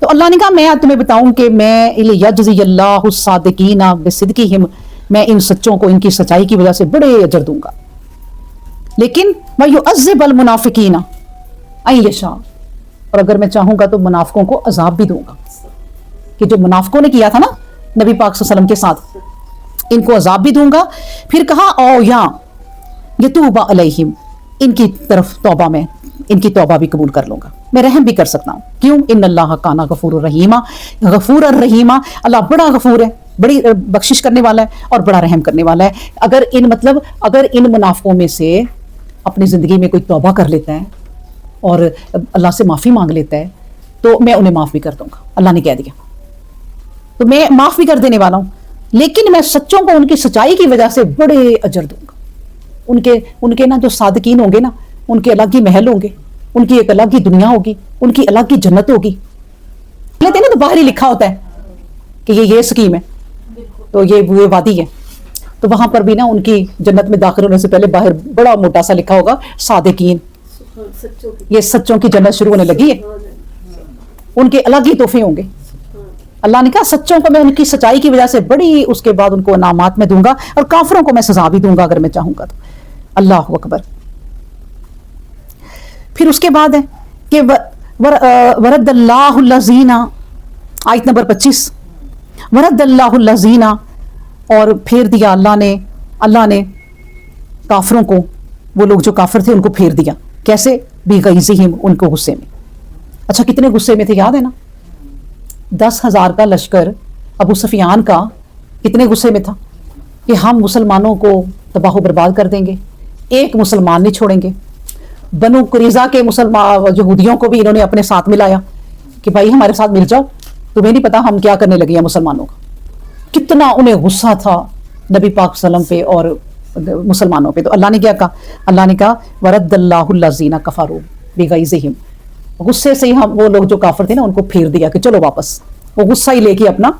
تو اللہ نے کہا میں تمہیں بتاؤں کہ میں یجزی اللہ الصادقین بصدقہم، میں ان سچوں کو ان کی سچائی کی وجہ سے بڑے اجر دوں گا، لیکن وَيُعَذِّبَ الْمُنَافِقِينَ اَن یشاء، اور اگر میں چاہوں گا تو منافقوں کو عذاب بھی دوں گا، کہ جو منافقوں نے کیا تھا نا نبی پاک صلی اللہ علیہ وسلم کے ساتھ، ان کو عذاب بھی دوں گا۔ پھر کہا او یا یتوب علیہم، ان کی طرف توبہ میں ان کی توبہ بھی قبول کر لوں گا، میں رحم بھی کر سکتا ہوں، کیوں؟ ان اللہ کان غفور الرحیم، غفور الرحیم، اللہ بڑا غفور ہے، بڑی بخشش کرنے والا ہے اور بڑا رحم کرنے والا ہے۔ اگر ان منافقوں میں سے اپنی زندگی میں کوئی توبہ کر لیتا ہے اور اللہ سے معافی مانگ لیتا ہے تو میں انہیں معاف بھی کر دوں گا، اللہ نے کہہ دیا، تو میں معاف بھی کر دینے والا ہوں، لیکن میں سچوں کو ان کی سچائی کی وجہ سے بڑے اجر دوں گا۔ ان کے نا جو صادقین ہوں گے نا، ان کے الگ ہی محل ہوں گے، ان کی ایک الگ ہی دنیا ہوگی، ان کی الگ ہی جنت ہوگی۔ لیتے نا تو باہر ہی لکھا ہوتا ہے کہ یہ سکیم ہے، تو یہ وادی ہے، تو وہاں پر بھی نا ان کی جنت میں داخل ہونے سے پہلے باہر بڑا موٹا سا لکھا ہوگا صادقین، یہ سچوں کی جنت شروع ہونے لگی ہے، ان کے الگ ہی تحفے ہوں گے۔ اللہ نے کہا سچوں کو میں ان کی سچائی کی وجہ سے بڑی اس کے بعد ان کو انعامات میں دوں گا، اور کافروں کو میں سزا بھی دوں گا اگر میں چاہوں گا تو۔ اللہ اکبر۔ پھر اس کے بعد ہے کہ ورد اللہ الذین، آیت نمبر 25، ورد اللہ الذین، اور پھیر دیا اللہ نے کافروں کو، وہ لوگ جو کافر تھے ان کو پھیر دیا، کیسے؟ بغیظہم، ان کو غصے میں۔ اچھا کتنے غصے میں تھے یاد ہے نا؟ 10,000 کا لشکر ابو سفیان کا کتنے غصے میں تھا کہ ہم مسلمانوں کو تباہ و برباد کر دیں گے، ایک مسلمان نہیں چھوڑیں گے۔ بنو قریظہ کے یہودیوں کو بھی انہوں نے اپنے ساتھ ملایا کہ بھائی ہمارے ساتھ مل جاؤ، تمہیں نہیں پتا ہم کیا کرنے لگے ہیں مسلمانوں کا۔ کتنا انہیں غصہ تھا نبی پاک صلی اللہ علیہ وسلم پہ اور مسلمانوں پہ۔ تو اللہ نے کیا کہا؟ اللہ نے کہا ورد اللہ الذین کفروا بغیظہم، غصے سے ہی ہم وہ لوگ جو کافر تھے نا ان کو پھیر دیا کہ چلو واپس، وہ غصہ ہی لے کے اپنا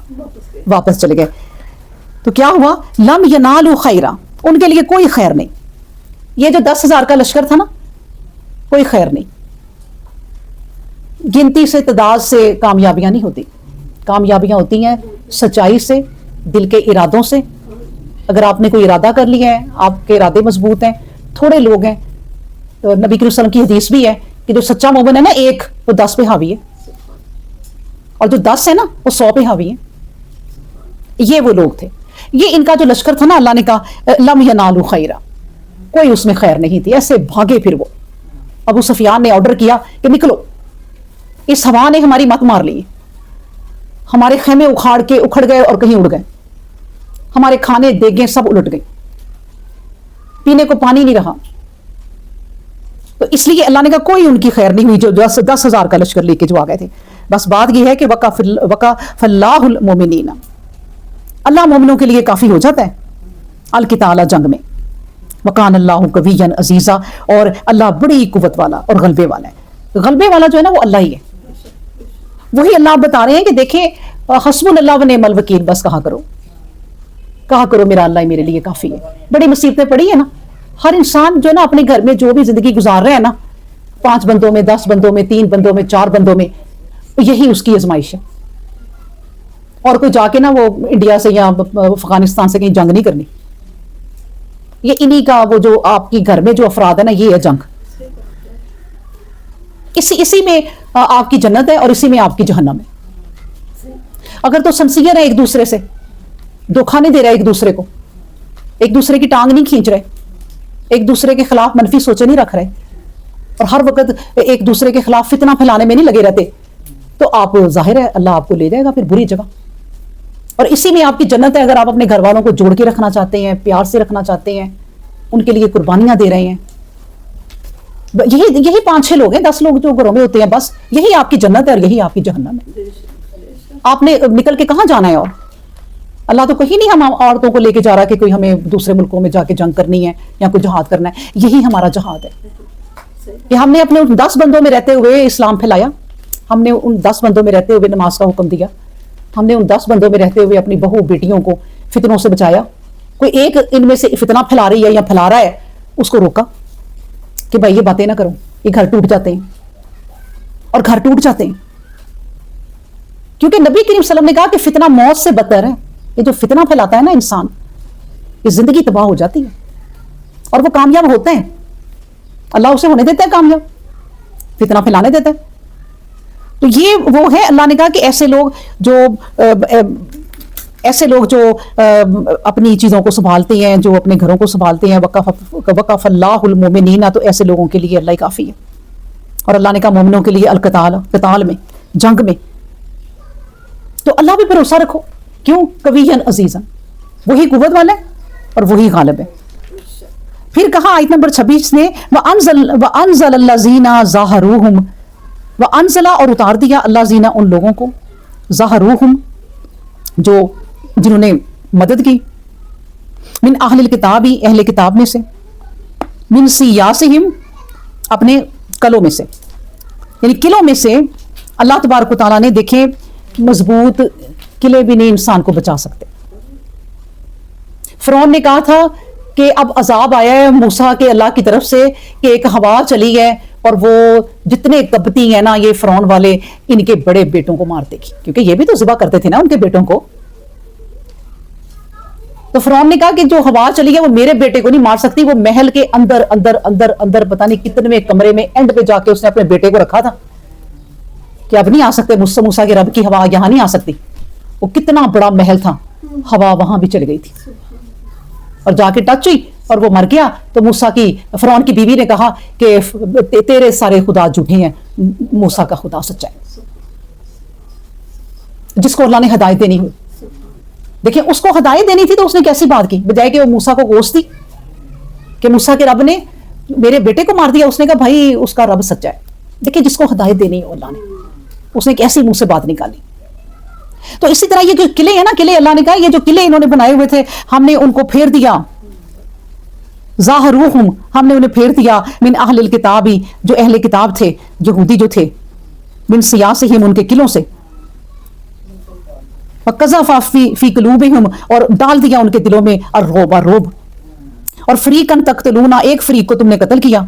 واپس چلے گئے۔ تو کیا ہوا؟ لم ینالوا خیرا، ان کے لیے کوئی خیر نہیں، یہ جو 10,000 کا لشکر تھا نا کوئی خیر نہیں۔ گنتی سے تعداد سے کامیابیاں نہیں ہوتی، کامیابیاں ہوتی ہیں سچائی سے، دل کے ارادوں سے۔ اگر آپ نے کوئی ارادہ کر لیا ہے، آپ کے ارادے مضبوط ہیں، تھوڑے لوگ ہیں، تو نبی کریم صلی اللہ علیہ وسلم کی حدیث بھی ہے کہ جو سچا مومن ہے نا ایک، وہ 10 پہ حاوی ہے، اور جو 10 ہے نا وہ 100 پہ حاوی ہے۔ یہ وہ لوگ تھے، یہ ان کا جو لشکر تھا نا، اللہ نے کہا لم ینالوا خیرا، کوئی اس میں خیر نہیں تھی، ایسے بھاگے پھر وہ۔ ابو سفیان نے آرڈر کیا کہ نکلو، اس ہوا نے ہماری مت مار لی، ہمارے خیمے اکھڑ گئے اور کہیں اڑ گئے، ہمارے کھانے دیگیں سب الٹ گئے، پینے کو پانی نہیں رہا۔ تو اس لیے اللہ نے کہا کوئی ان کی خیر نہیں ہوئی جو 10,000 کا لشکر لے کے جو آ گئے تھے۔ بس بات یہ ہے کہ وَكَفَ اللَّهُ الْمُؤْمِنِينَ، اللہ مومنوں کے لیے کافی ہو جاتا ہے القتال، جنگ میں۔ وَكَانَ اللَّهُ قَوِيًّا عَزِيزًا، اور اللہ بڑی قوت والا اور غلبے والا ہے۔ غلبے والا جو ہے نا وہ اللہ ہی ہے، وہی اللہ بتا رہے ہیں کہ دیکھیں حسبنا اللہ ونعم الوکیل، بس کہا کرو میرا اللہ ہی میرے لیے کافی ہے۔ بڑی مصیبتیں پڑی ہیں نا، ہر انسان جو ہے نا اپنے گھر میں جو بھی زندگی گزار رہا ہے نا، 5 بندوں میں، 10 بندوں میں، 3 بندوں میں، 4 بندوں میں، یہی اس کی آزمائش ہے۔ اور کوئی جا کے نا وہ انڈیا سے یا افغانستان سے کہیں جنگ نہیں کرنی، یہ انہی کا وہ جو آپ کی گھر میں جو افراد ہے نا، یہ ہے جنگ۔ اسی میں آپ کی جنت ہے اور اسی میں آپ کی جہنم ہے۔ اگر تو سنسیئر ہے ایک دوسرے سے، دھوکہ نہیں دے رہا ایک دوسرے کو، ایک دوسرے کی ٹانگ نہیں کھینچ رہے، ایک دوسرے کے خلاف منفی سوچے نہیں رکھ رہے، اور ہر وقت ایک دوسرے کے خلاف فتنہ پھیلانے میں نہیں لگے رہتے، تو آپ ظاہر ہے اللہ آپ کو لے جائے گا پھر بری جگہ۔ اور اسی میں آپ کی جنت ہے اگر آپ اپنے گھر والوں کو جوڑ کے رکھنا چاہتے ہیں، پیار سے رکھنا چاہتے ہیں، ان کے لیے قربانیاں دے رہے ہیں۔ یہی 5-6 لوگ ہیں، 10 لوگ جو گھروں میں ہوتے ہیں، بس یہی آپ کی جنت ہے اور یہی آپ کی جہنم ہے۔ آپ نے نکل کے کہاں جانا ہے؟ اور اللہ تو کہیں نہیں ہم عورتوں کو لے کے جا رہا کہ کوئی ہمیں دوسرے ملکوں میں جا کے جنگ کرنی ہے یا کوئی جہاد کرنا ہے، یہی ہمارا جہاد ہے کہ ہم نے اپنے 10 بندوں میں رہتے ہوئے اسلام پھیلایا، ہم نے ان 10 بندوں میں رہتے ہوئے نماز کا حکم دیا، ہم نے ان 10 بندوں میں رہتے ہوئے اپنی بہو بیٹیوں کو فتنوں سے بچایا۔ کوئی ایک ان میں سے فتنہ پھیلا رہی ہے یا پھیلا رہا ہے، اس کو روکا کہ بھائی یہ باتیں نہ کرو، یہ گھر ٹوٹ جاتے ہیں، اور گھر ٹوٹ جاتے ہیں۔ کیونکہ نبی کریم صلی اللہ علیہ وسلم نے کہا کہ فتنہ موت سے بدتر ہے. یہ جو فتنہ پھیلاتا ہے نا انسان، یہ زندگی تباہ ہو جاتی ہے اور وہ کامیاب ہوتے ہیں. اللہ اسے ہونے دیتا ہے کامیاب، فتنہ پھیلانے دیتا ہے. تو یہ وہ ہے، اللہ نے کہا کہ ایسے لوگ جو اپنی چیزوں کو سنبھالتے ہیں، جو اپنے گھروں کو سنبھالتے ہیں، وقف اللہ المومنین، تو ایسے لوگوں کے لیے اللہ کافی ہے. اور اللہ نے کہا مومنوں کے لیے القتال میں، جنگ میں. تو اللہ بھی بھروسہ رکھو. کیوں؟ قویًا عزیزاً، وہی قوت والا ہے اور وہی غالب ہے. پھر کہا آیت نمبر 26 نے وَأَنزَلَ الَّذِينَ ظَاهَرُوهُمْ، وَأَنزَلَ، اور اتار دیا، الَّذِينَ، ان لوگوں کو، ظَاهَرُوهُمْ، جو جنہوں نے مدد کی، من اہل الکتاب، اہل کتاب میں سے، من سیاسہم، اپنے قلعوں میں سے، یعنی قلعوں میں سے. اللہ تبارک و تعالیٰ نے، دیکھیں مضبوط قلعے بھی نہیں انسان کو بچا سکتے. فرعون نے کہا تھا کہ اب عذاب آیا ہے موسیٰ کے اللہ کی طرف سے کہ ایک ہوا چلی ہے اور وہ جتنے قبطی ہیں نا یہ فرعون والے، ان کے بڑے بیٹوں کو مار دے گی، کیونکہ یہ بھی تو ذبح کرتے تھے نا ان کے بیٹوں کو. تو فرعون نے کہا کہ جو ہوا چلی ہے وہ میرے بیٹے کو نہیں مار سکتی. وہ محل کے اندر اندر اندر اندر پتہ نہیں کتنے کمرے میں اینڈ پہ جا کے اس نے اپنے بیٹے کو رکھا تھا کہ اب نہیں آ سکتے موسیٰ کے رب کی ہوا یہاں نہیں آ سکتی. وہ کتنا بڑا محل تھا، ہوا وہاں بھی چلی گئی تھی اور جا کے ٹچ ہوئی اور وہ مر گیا. تو موسیٰ کی، فرعون کی بیوی نے کہا کہ تیرے سارے خدا جھوٹے ہیں، موسیٰ کا خدا سچا ہے. جس کو اللہ نے ہدایت دینی ہوئی، دیکھیں اس کو ہدایت دینی تھی تو اس نے کیسی بات کی، بجائے کہ وہ موسیٰ کو گوشت دی کہ موسیٰ کے رب نے میرے بیٹے کو مار دیا. اس نے کہا بھائی اس کا رب سچا ہے. دیکھیں جس کو ہدایت دینی ہو اللہ نے، اس نے کیسی منہ سے بات نکالی. تو اسی طرح یہ جو قلعے ہیں نا، قلعے اللہ نے کہا یہ جو قلعے انہوں نے بنائے ہوئے تھے ہم نے ان کو پھیر دیا. ظاہروہم، ہم نے انہیں پھیر دیا، من اہل الکتاب، جو اہل کتاب تھے، یہودی جو تھے، من سیاسہم، ان کے قلعوں سے، وَقَذَفَ فِي قُلُوبِهِمْ، اور ڈال دیا ان کے دلوں میں الرعب، اور فریقاً تقتلون، ایک فریق کو تم نے قتل کیا،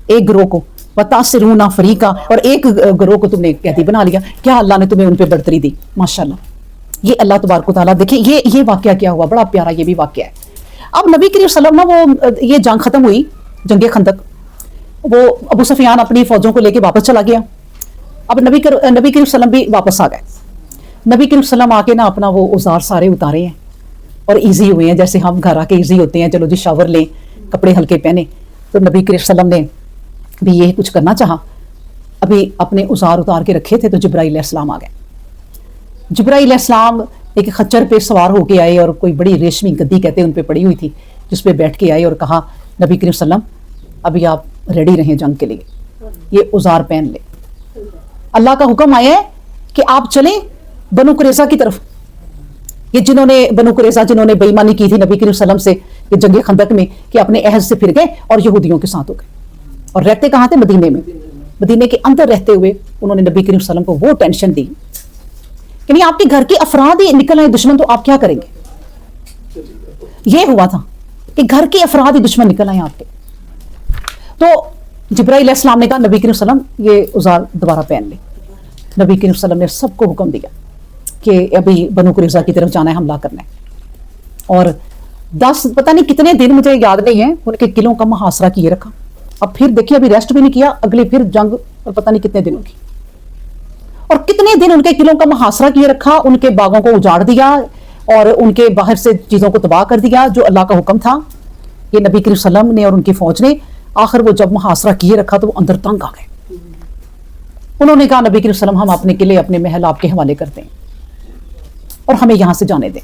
ایک گروہ کو، وَتَأْسِرُونَ فریقا، اور ایک گروہ کو تم نے قیدی بنا لیا. کیا اللہ نے تمہیں ان پہ برتری دی. ماشاءاللہ. یہ اللہ تبارک و تعالیٰ، دیکھیں یہ واقعہ کیا ہوا، بڑا پیارا یہ بھی واقعہ ہے. اب نبی کریم صلی اللہ علیہ وسلم، وہ یہ جنگ ختم ہوئی، جنگ خندق، وہ ابو سفیان اپنی فوجوں کو لے کے واپس چلا گیا. اب نبی کریم صلی اللہ علیہ وسلم بھی واپس آ گئے. نبی کریم صلی اللہ علیہ وسلم آ کے نا اپنا وہ اوزار سارے اتارے ہیں اور ایزی ہوئے ہیں، جیسے ہم گھر آ کے ایزی ہوتے ہیں، چلو جی شاور لیں، کپڑے ہلکے پہنے. تو نبی کریم صلی اللہ علیہ وسلم نے بھی یہ کچھ کرنا چاہا. ابھی اپنے اوزار اتار کے رکھے تھے تو جبرائیل علیہ السلام آ گئے. جبرائیل علیہ السلام ایک خچر پہ سوار ہو کے آئے اور کوئی بڑی ریشمی گدی کہتے ہیں ان پہ پڑی ہوئی تھی، جس پہ بیٹھ کے آئے اور کہا نبی کریم صلی اللہ علیہ وسلم ابھی آپ ریڈی رہیں جنگ کے لیے، یہ اوزار پہن لیں. اللہ کا حکم آیا ہے کہ آپ چلیں بنو قریظہ کی طرف. یہ جنہوں نے بنو قریظہ جنہوں نے بے ایمانی کی تھی نبی کریم صلی اللہ علیہ وسلم سے، یہ جنگ خندق میں، کہ اپنے عہد سے پھر گئے اور یہودیوں کے ساتھ ہو گئے. اور رہتے کہاں تھے؟ مدینے میں. مدینے کے اندر رہتے ہوئے انہوں نے نبی کریم صلی اللہ علیہ وسلم کو وہ ٹینشن دی کہ نہیں آپ کے گھر کے افراد ہی نکل آئے دشمن تو آپ کیا کریں گے. یہ ہوا تھا کہ گھر کے افراد ہی دشمن نکل آئے آپ کے. تو جبرائیل علیہ السلام نے کہا نبی کریم صلی اللہ علیہ وسلم یہ اوزار دوبارہ پہن لیں. نبی کریم صلی اللہ علیہ وسلم نے سب کو حکم دیا کہ ابھی بنو قریظہ کی طرف جانا ہے، حملہ کرنا ہے. اور 10 پتہ نہیں کتنے دن مجھے یاد نہیں ہے ان کے قلعوں کا محاصرہ کیے رکھا. اب پھر دیکھیے ابھی ریسٹ بھی نہیں کیا، اگلے پھر جنگ اور پتہ نہیں کتنے دنوں کی، اور کتنے دن ان کے قلعوں کا محاصرہ کیے رکھا، ان کے باغوں کو اجاڑ دیا اور ان کے باہر سے چیزوں کو تباہ کر دیا جو اللہ کا حکم تھا. یہ نبی کریم صلی اللہ علیہ وسلم نے اور ان کی فوج نے آخر وہ جب محاصرہ کیے رکھا تو وہ اندر تنگ آ گئے. انہوں نے کہا نبی کریم صلی اللہ علیہ وسلم ہم اپنے قلعے اپنے محل آپ کے حوالے کرتے ہیں اور ہمیں یہاں سے جانے دیں.